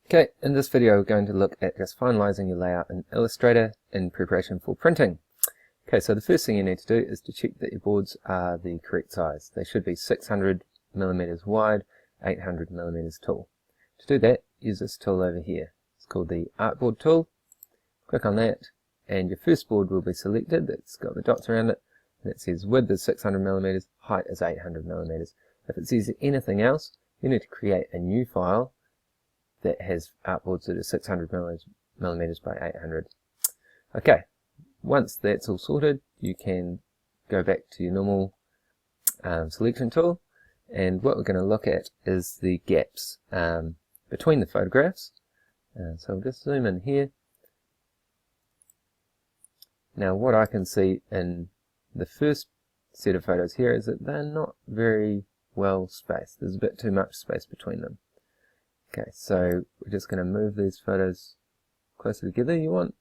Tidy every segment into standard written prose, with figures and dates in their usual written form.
Okay, in this video we're going to look at just finalizing your layout in Illustrator in preparation for printing. Okay, so the first thing you need to do is to check that your boards are the correct size. They should be 600mm wide, 800mm tall. To do that, use this tool over here. It's called the Artboard tool. Click on that, and your first board will be selected. That's got the dots around it, and it says width is 600mm, height is 800mm. If it says anything else, you need to create a new file that has artboards that are 600mm by 800. Okay, once that's all sorted, you can go back to your normal selection tool, and what we're going to look at is the gaps between the photographs. So I'll just zoom in here. Now what I can see in the first set of photos here is that they're not very well spaced. There's a bit too much space between them. Okay, so we're just going to move these photos closer together. You want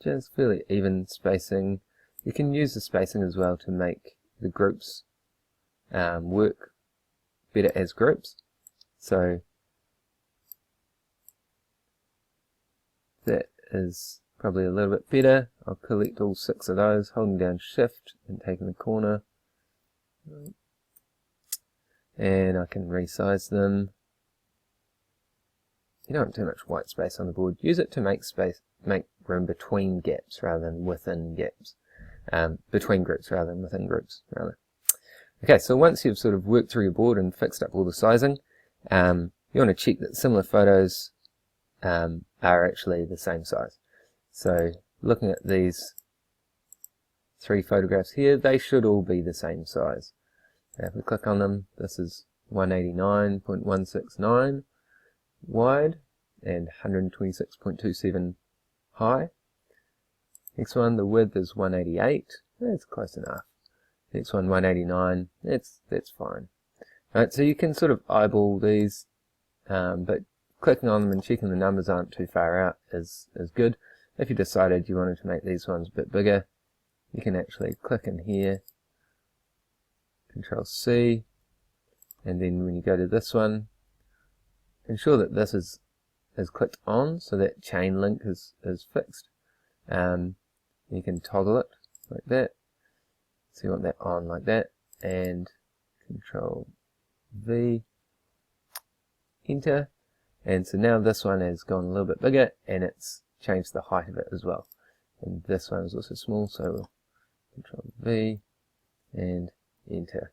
just fairly even spacing. You can use the spacing as well to make the groups work better as groups. So that is probably a little bit better. I'll collect all 6 of those, holding down Shift and taking the corner. And I can resize them. You don't want too much white space on the board. Use it to make room between gaps rather than within gaps. Between groups rather than within groups, rather. Okay, so once you've sort of worked through your board and fixed up all the sizing, you want to check that similar photos are actually the same size. So looking at these 3 photographs here, they should all be the same size. Now if we click on them, this is 189.169 wide and 126.27 high. Next one, the width is 188. That's close enough. Next one, 189. That's fine. Alright, so you can sort of eyeball these, but clicking on them and checking the numbers aren't too far out is good. If you decided you wanted to make these ones a bit bigger, you can actually click in here, Control C, and then when you go to this one, ensure that this is clicked on so that chain link is fixed. You can toggle it like that. So you want that on like that, and Control V, Enter, and so now this one has gone a little bit bigger and it's changed the height of it as well. And this one is also small, so we'll Control V and Enter.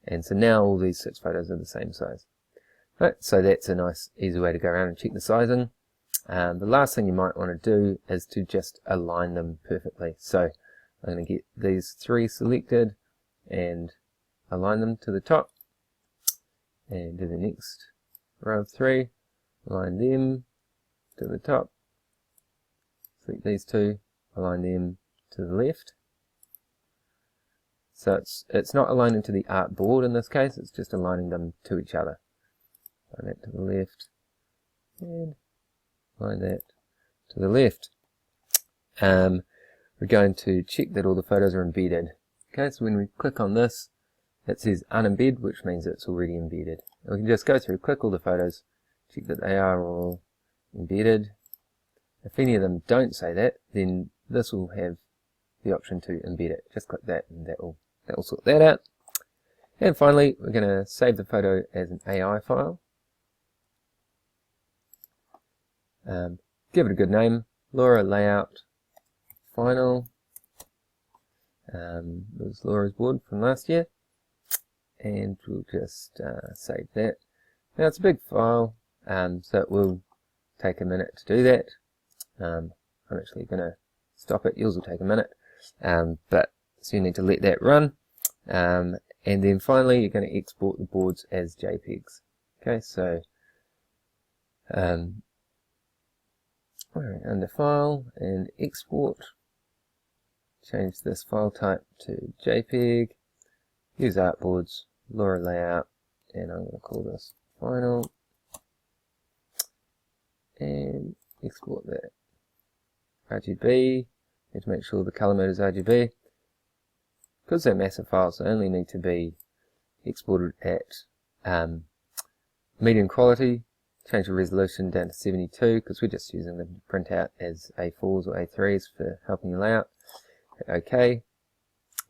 And so now all these 6 photos are the same size. Right, so that's a nice easy way to go around and check the sizing. The last thing you might want to do is to just align them perfectly. So I'm going to get these 3 selected and align them to the top, and do the next row of 3, align them to the top, select these 2, align them to the left. So it's not aligning to the artboard in this case, it's just aligning them to each other. Align that to the left, and align that to the left. We're going to check that all the photos are embedded. Okay, so when we click on this, it says unembed, which means it's already embedded. And we can just go through, click all the photos, check that they are all embedded. If any of them don't say that, then this will have the option to embed it. Just click that and that will sort that out. And finally, we're going to save the photo as an AI file. Give it a good name, Laura Layout Final. It was Laura's board from last year, and we'll just save that. Now it's a big file, so it will take a minute to do that. I'm actually going to stop it. Yours will take a minute, but so you need to let that run, and then finally you're going to export the boards as JPEGs. Okay, so under File and Export, change this file type to JPEG, use Artboards, Laura Layout, and I'm going to call this Final, and export that. RGB, need to make sure the color mode is RGB. Because they're massive files, they only need to be exported at Medium quality, change the resolution down to 72 because we're just using them to print out as A4s or A3s for helping you layout. Hit OK,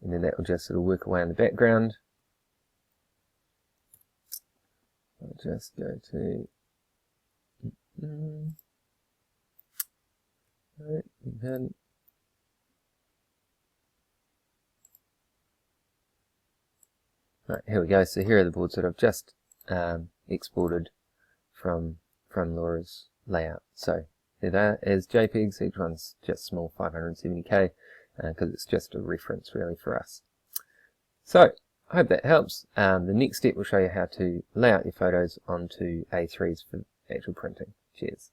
and then that will just sort of work away in the background. I'll just go to Right, here we go. So here are the boards that I've just exported from Laura's layout. So there they are as JPEGs. Each one's just small 570k because it's just a reference really for us. So I hope that helps. The next step will show you how to lay out your photos onto A3s for actual printing. Cheers.